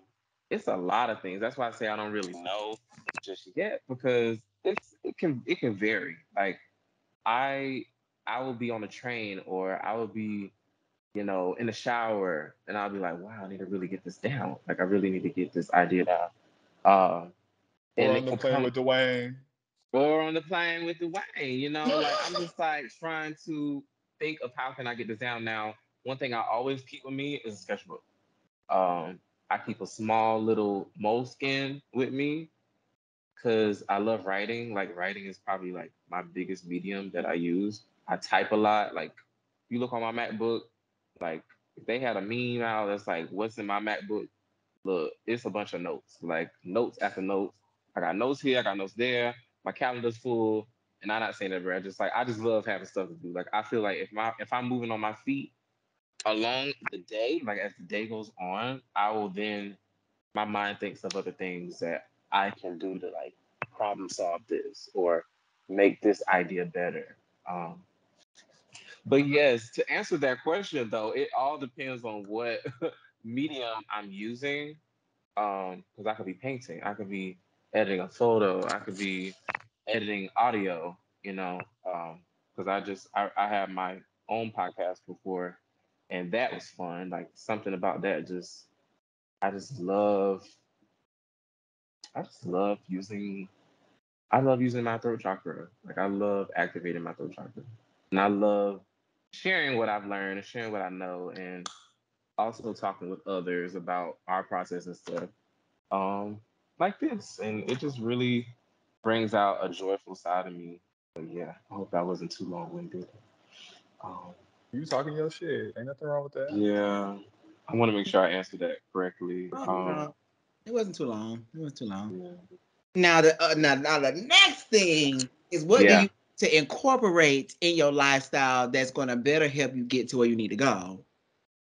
it's a lot of things. That's why I say I don't really know just yet because it can vary. Like I I will be on a train or I will be, in the shower and I'll be like, wow, I need to really get this down. Like I really need to get this idea down. Uh, Or and on it the can plane come with Dwayne. or on the plane with the Wayne, like I'm just like trying to think of how can I get this down now. One thing I always keep with me is a sketchbook. I keep a small little moleskin with me because I love writing. Like writing is probably like my biggest medium that I use. I type a lot. Like you look on my MacBook, like if they had a meme out that's like what's in my MacBook, look, it's a bunch of notes, like notes after notes. I got notes here, I got notes there. My calendar's full, and I'm not saying that, bro. I just love having stuff to do. Like I feel like if I'm moving on my feet along the day, like as the day goes on, I will then my mind thinks of other things that I can do to like problem solve this or make this idea better. Um, but yes, to answer that question though, it all depends on what medium I'm using. Because I could be painting, I could be editing a photo, I could be editing audio. Because I had my own podcast before, and that was fun. Like something about that just I just love I just love using I love using my throat chakra. Like I love activating my throat chakra. And I love sharing what I've learned and sharing what I know and also talking with others about our process and stuff. Um like this. And it just really brings out a joyful side of me. But yeah, I hope that wasn't too long winded. Um You talking your shit. Ain't nothing wrong with that. yeah. I want to make sure I answered that correctly. Oh, no, it wasn't too long. It wasn't too long. Yeah. Now the next thing is what do Yeah. you to incorporate in your lifestyle that's going to better help you get to where you need to go?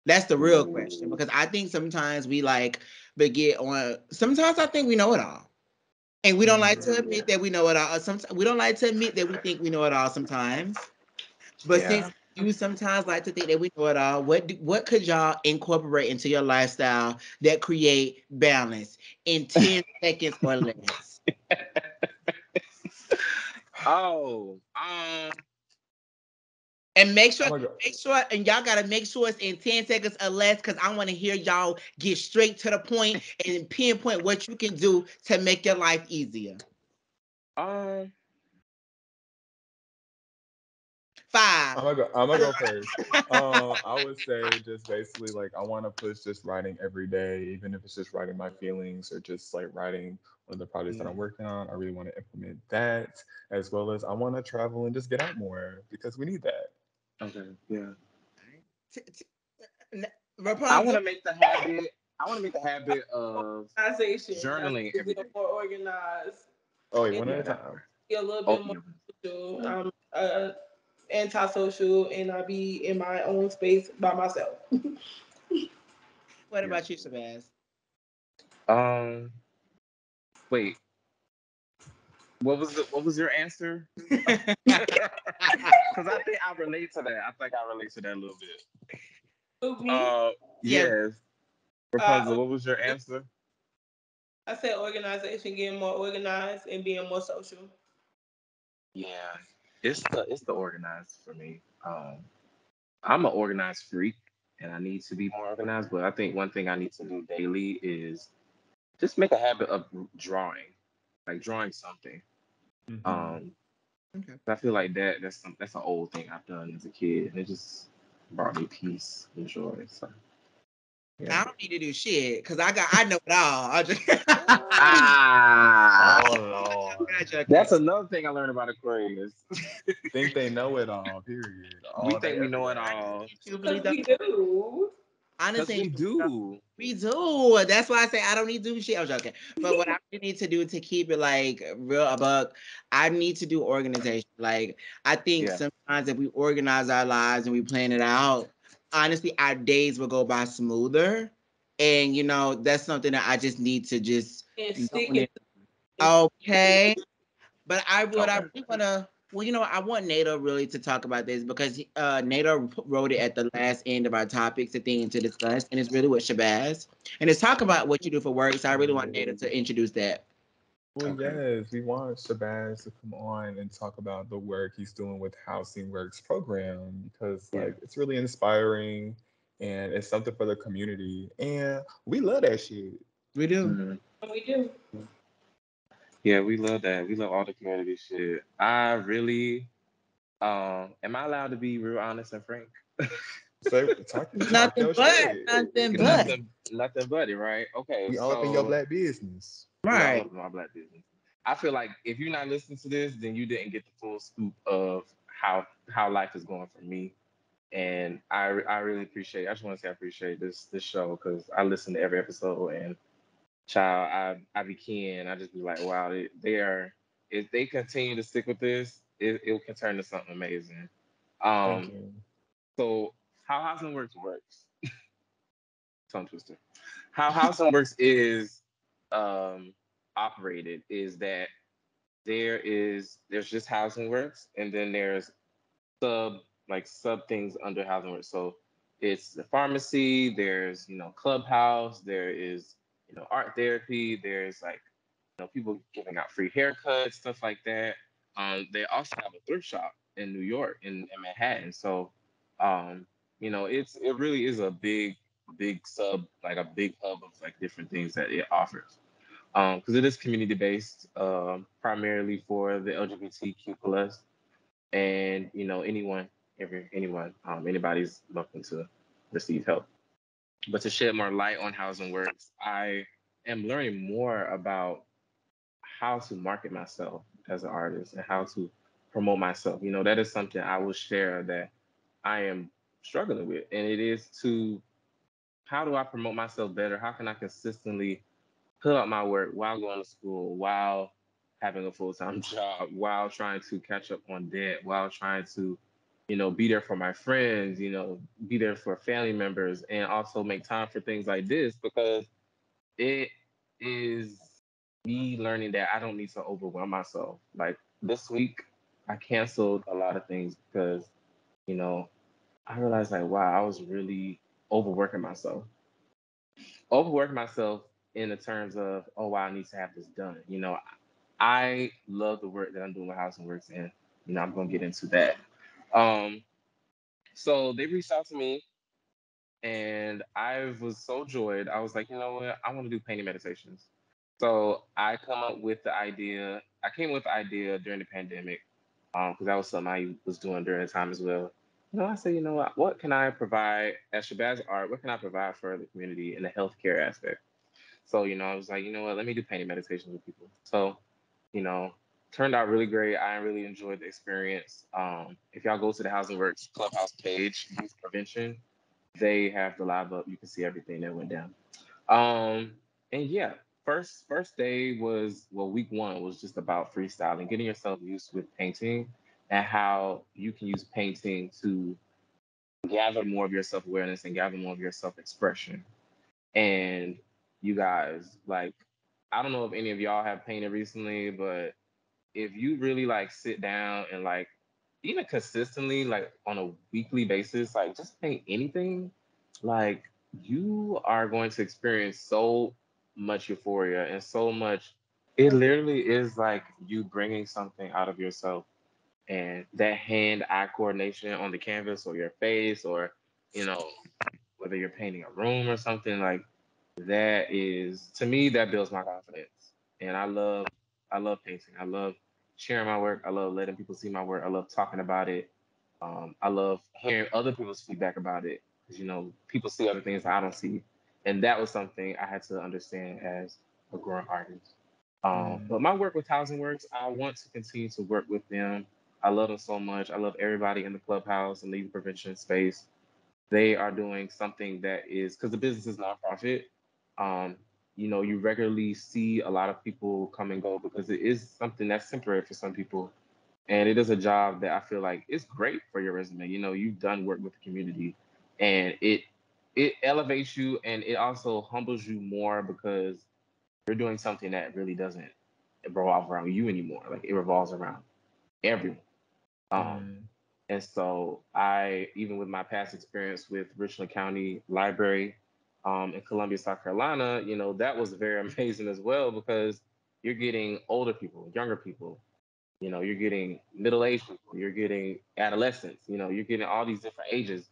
That's the real question Ooh. because I think sometimes we like forget on. Sometimes I think we know it all, and we don't like to Mm. Mm, admit that we know it all. Sometimes we don't like to admit that we think we know it all. Sometimes, but since yeah. you sometimes like to think that we know it all, what could y'all incorporate into your lifestyle that create balance in 10 seconds or less? Oh, And I'm gonna go. and y'all gotta make sure it's in 10 seconds or less because I want to hear y'all get straight to the point and pinpoint what you can do to make your life easier. um, Five. I'm gonna go first. I would say just basically like I want to push just writing every day, even if it's just writing my feelings or just like writing one of the projects that Yeah. I'm working on. I really want to implement that, as well as I want to travel and just get out more because we need that. Okay, yeah. T- t- n- I want Rapunzel. to make the habit. I want to make the habit of Organization. I journaling need to every get day. more organized Oh wait, and one at Yeah, a that time. part. be a little Oh, bit more yeah. social. Antisocial, and I be in my own space by myself. What Yeah. about you, Shabazz? Um. Wait. What was your answer? Because I think I relate to that. I think I relate to that a little bit. With me, Uh. Yeah. Yes. uh, Rapunzel. What was your answer? I said organization, getting more organized and being more social. Yeah. It's the organized for me. I'm an organized freak, and I need to be more organized. But I think one thing I need to do daily is just make a habit of drawing, like drawing something. Hmm. Um, Okay. I feel like that's an old thing I've done as a kid, and it just brought me peace and joy. So yeah. I don't need to do shit because I know it all. I just Ah, Oh Lord. I'm joking. that's another thing I learned about Aquarius. Think they know it all, period. We All day, think we know it every all Truthfully Because though, we do. because honestly, we do. we do. That's why I say I don't need to do shit. I'm joking. But what I really need to do to keep it like real a buck, I need to do organization. Like I think Yeah. sometimes if we organize our lives and we plan it out, honestly, our days will go by smoother. And that's something that I just need to just And zone in. sticking and Okay. But I Okay. really want to. Well, I want Nato really to talk about this because Nato wrote it at the last end of our topics, the thing to discuss, and it's really with Shabazz. And it's talk about what you do for work. So I really want Nato to introduce that. Well, Okay. yes, we want Shabazz to come on and talk about the work he's doing with Housing Works program because, Yeah. like, it's really inspiring and it's something for the community, and we love that shit. We do. Mhm. we do. Yeah, we love that. We love all the community shit. I really am I allowed to be real honest and frank? So talk Nothing your but, shit. nothing but. Nothing but it, right? Okay, We all up in your so black business. we all Right. up in our black business. I feel like if you're not listening to this, then you didn't get the full scoop of how life is going for me. And I really appreciate. I just want to say I appreciate this show because I listen to every episode and child, I be keying. I just be like, wow, they are. If they continue to stick with this, it can turn to something amazing. Thank Um, you. so how housing works, tongue twister. How housing works is um operated is that there's just housing works, and then there's sub things under housing works. So it's the pharmacy, there's clubhouse, there is art therapy, there's like people giving out free haircuts, stuff like that. They also have a thrift shop in New York, in Manhattan. So, um, it really is a big sub, like a big hub of like different things that it offers. Because it is community based, primarily for the LGBTQ plus, and anybody's looking to receive help. But to shed more light on housing works, I am learning more about how to market myself as an artist and how to promote myself. That is something I will share that I am struggling with. And it is to how do I promote myself better? How can I consistently put up my work while going to school, while having a full time job, while trying to catch up on debt, while trying to, be there for my friends, be there for family members, and also make time for things like this because it is me learning that I don't need to overwhelm myself. Like this week, I canceled a lot of things because, you know, I realized like, wow, I was really overworking myself. Overworking myself in the terms of, oh, wow, I need to have this done. I love the work that I'm doing with House and Works, and I'm gonna get into that. Um, so they reached out to me, and I was so joyed. I was like, you know what? I want to do painting meditations. So I come up with the idea. I came with the idea during the pandemic, because that was something I was doing during the time as well. I said, you know what can I provide as Shabazz Art? What can I provide for the community in the healthcare aspect? So, I was like, you know what, let me do painting meditations with people. So, you know, turned out really great. I really enjoyed the experience. If y'all go to the Housing Works Clubhouse page, youth prevention, they have the live up. You can see everything that went down. Um, and yeah, first day was week one was just about freestyling, getting yourself used with painting, and how you can use painting to gather more of your self awareness and gather more of your self expression. And you guys, like, I don't know if any of y'all have painted recently, but if you really like sit down and like even consistently like on a weekly basis like just paint anything, like you are going to experience so much euphoria and so much. It literally is like you bringing something out of yourself, and that hand eye coordination on the canvas or your face, or you know whether you're painting a room or something, like that is, to me, that builds my confidence. And I love painting. I love sharing my work. I love letting people see my work. I love talking about it. I love hearing other people's feedback about it, because people see other things that I don't see, and that was something I had to understand as a growing artist. But my work with Housing Works, I want to continue to work with them. I love them so much. I love everybody in the clubhouse and the youth prevention space. They are doing something that is, because the business is nonprofit. Um, you regularly see a lot of people come and go because it is something that's temporary for some people, and it is a job that I feel like is great for your resume. You've done work with the community, and it elevates you, and it also humbles you more because you're doing something that really doesn't revolve around you anymore. Like it revolves around everyone. Um, Mm. and so I, even with my past experience with Richland County Library in Columbia, South Carolina, that was very amazing as well, because you're getting older people, younger people, you're getting middle-aged people, you're getting adolescents, you're getting all these different ages.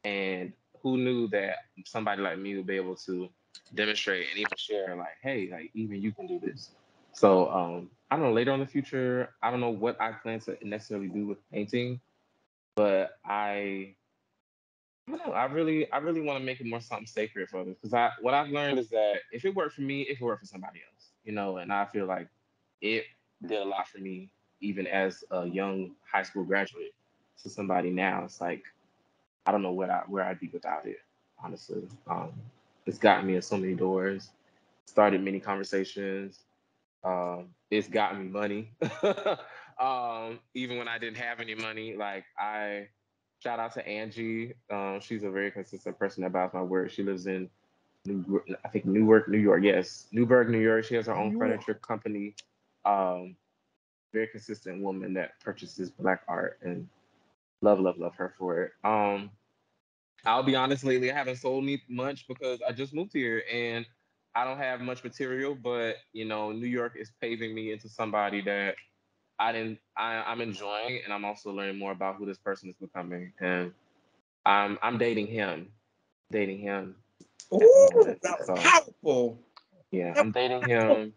And who knew that somebody like me would be able to demonstrate and even share, like, hey, like even you can do this. So I don't know, later on in the future, I don't know what I plan to necessarily do with painting, but I don't know. I really want to make it more something sacred for others, because what I've learned is that if it worked for me, it can work for somebody else. And I feel like it did a lot for me, even as a young high school graduate. To somebody now, it's like I don't know where I'd be without it. Honestly, it's gotten me in so many doors, started many conversations. It's gotten me money. Even when I didn't have any money, like I shout out to Angie. She's a very consistent person that buys my work. She lives in I think Newark, New York. Yes, Newburgh, New York. She has her own You furniture company. Um, Very consistent woman that purchases black art, and love, love, love her for it. I'll be honest, lately I haven't sold me much because I just moved here and I don't have much material. But New York is paving me into somebody that I'm enjoying, and I'm also learning more about who this person is becoming. And I'm dating him at the Ooh, moment. that was So powerful. yeah, I'm dating him.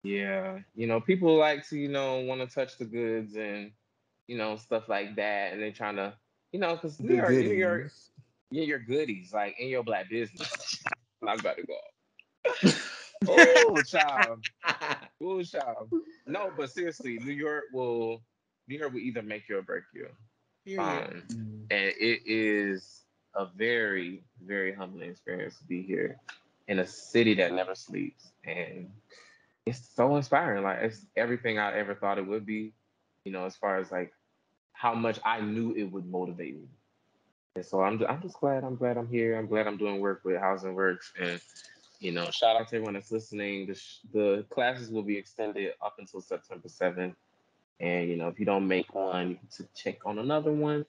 Yeah, people like to want to touch the goods and stuff like that, and they trying to because the New York, goodies. yeah, your goodies like in your black business. I'm about to go. Oh, child. Oh, child. No, but seriously, New York will either make you or break you. Period. Um, Mm. and it is a very, very humbling experience to be here in a city that never sleeps. And it's so inspiring. Like it's everything I ever thought it would be, as far as like how much I knew it would motivate me. And so I'm just glad. I'm glad I'm here. I'm glad I'm doing work with Housing Works. And shout out to everyone that's listening. The classes will be extended up until September 7th. And if you don't make one, you can check on another one.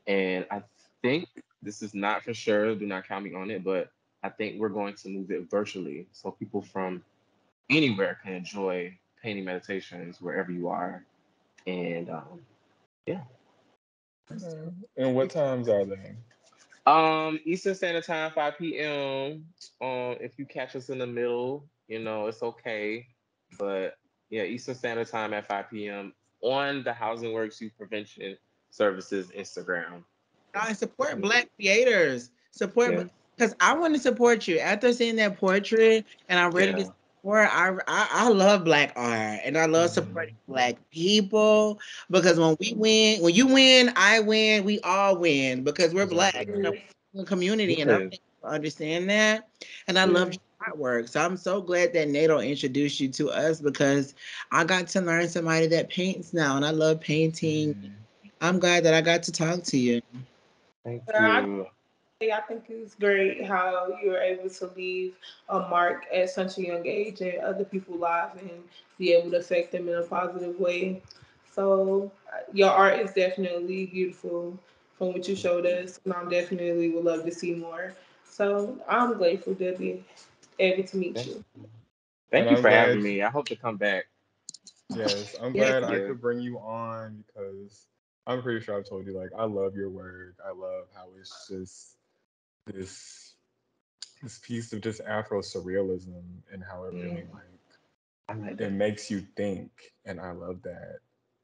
And I think this is not for sure. Do not count me on it, but I think we're going to move it virtually, so people from anywhere can enjoy painting meditations wherever you are. And yeah, Okay. And what times are they? Eastern Standard Time, 5 p.m. If you catch us in the middle, it's okay. But yeah, Eastern Standard Time at 5 p.m. on the Housing Works Youth Prevention Services Instagram. I support Black creators. Support Yeah, because I want to support you. After seeing that portrait, and I'm ready to yeah, support. I love Black art, and I love supporting Mhm. Black people because when we win, when you win, I win. We all win because we're Black. You know, Exactly. we're a community, and I yes, think people understand that. And I love yeah. your artwork, so I'm so glad that Nato introduced you to us because I got to learn somebody that paints now, and I love painting. Mhm. I'm glad that I got to talk to you. Thank I you. I think it's great how you're able to leave a mark at such a young age in other people's lives and be able to affect them in a positive way. So your art is definitely beautiful from what you showed us, and I definitely would love to see more. So I'm grateful to be able to meet Thank you. And thank you I'm for glad, having me. I hope to come back. yes, I'm Yeah, glad I Yeah, could bring you on because I'm pretty sure I've told you, like, I love your work. I love how it's just this this piece of just Afro surrealism and how it mm, really like I like it that. makes you think, and I love that.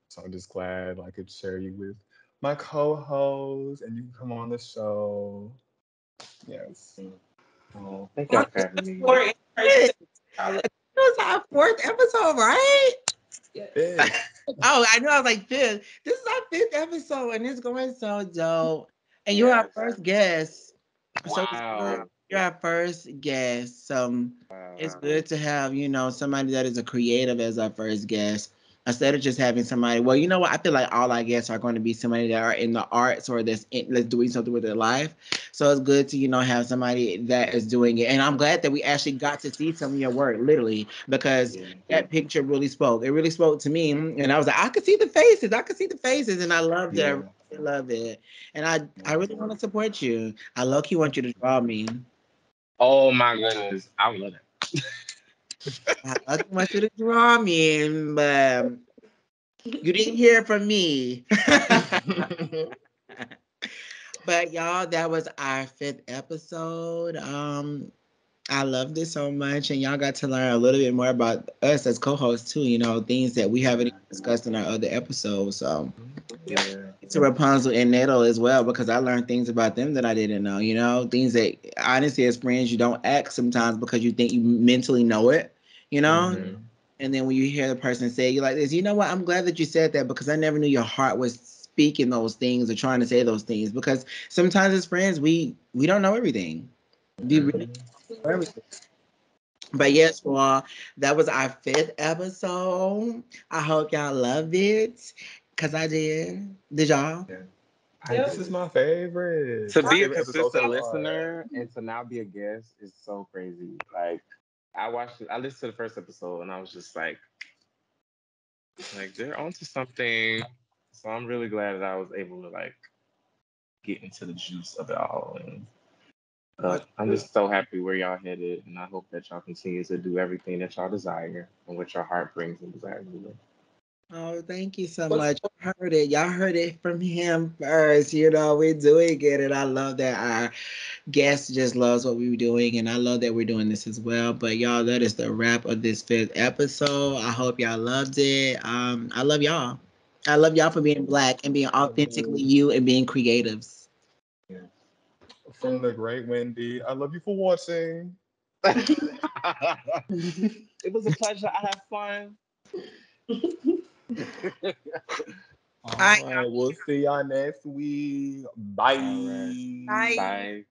So I'm just glad I could share you with my co-host, and you can come on the show. Yes. Mm. Oh, thank oh, y'all for having me. Or in person, it I love was our fourth episode, right? yes. Fifth. Oh, I know. I was like fifth. This is our fifth episode, and it's going so dope. And you're our Yes. first guest, so it's good. Wow. You're our first guest. So it's Wow. good to have somebody that is a creative as our first guest. Instead of just having somebody, well, you know what? I feel like all our guests are going to be somebody that are in the arts or that's doing something with their life. So it's good to have somebody that is doing it. And I'm glad that we actually got to see some of your work, literally, because Yeah. that picture really spoke. It really spoke to me, and I was like, I could see the faces. I could see the faces, and I loved it. I Yeah. really love it, and I Yeah. really want to support you. I low key want you to draw me. Oh my goodness. I would love I low key want you to draw me, but you didn't hear from me. But y'all, that was our fifth episode. I loved it so much, and y'all got to learn a little bit more about us as co-hosts too. Things that we haven't that. even discussed in our other episodes. So Yeah. to Rapunzel and Nettle as well, because I learned things about them that I didn't know. Things that honestly, as friends, you don't ask sometimes because you think you mentally know it. You know, Mm-hmm. Mhm. and then when you hear the person say, you're like this. You know what? I'm glad that you said that because I never knew your heart was speaking those things or trying to say those things. Because sometimes as friends, we don't know everything. We really Mhm. don't know everything. But yes, well, that was our fifth episode. I hope y'all loved it. Cause I did. Did y'all? Yeah. I Yep. This is did. my favorite. To My be a favorite episode so consistent far. listener and to now be a guest is so crazy. Like I listened to the first episode and I was just like they're onto something. So I'm really glad that I was able to like get into the juice of it all. And I'm just so happy where y'all headed, and I hope that y'all continue to do everything that y'all desire and what your heart brings and desires to do. Oh, thank you so What's much. I heard it. Y'all heard it from him first. We're doing it. And I love that our guest just loves what we're doing. And I love that we're doing this as well. But y'all, that is the wrap of this fifth episode. I hope y'all loved it. I love y'all. I love y'all for being Black and being authentically you and being creatives. Yeah. From the great Wendy. I love you for watching. It was a pleasure. I had fun. All Bye. right, we'll see y'all next week. All right. Bye. Bye. Bye.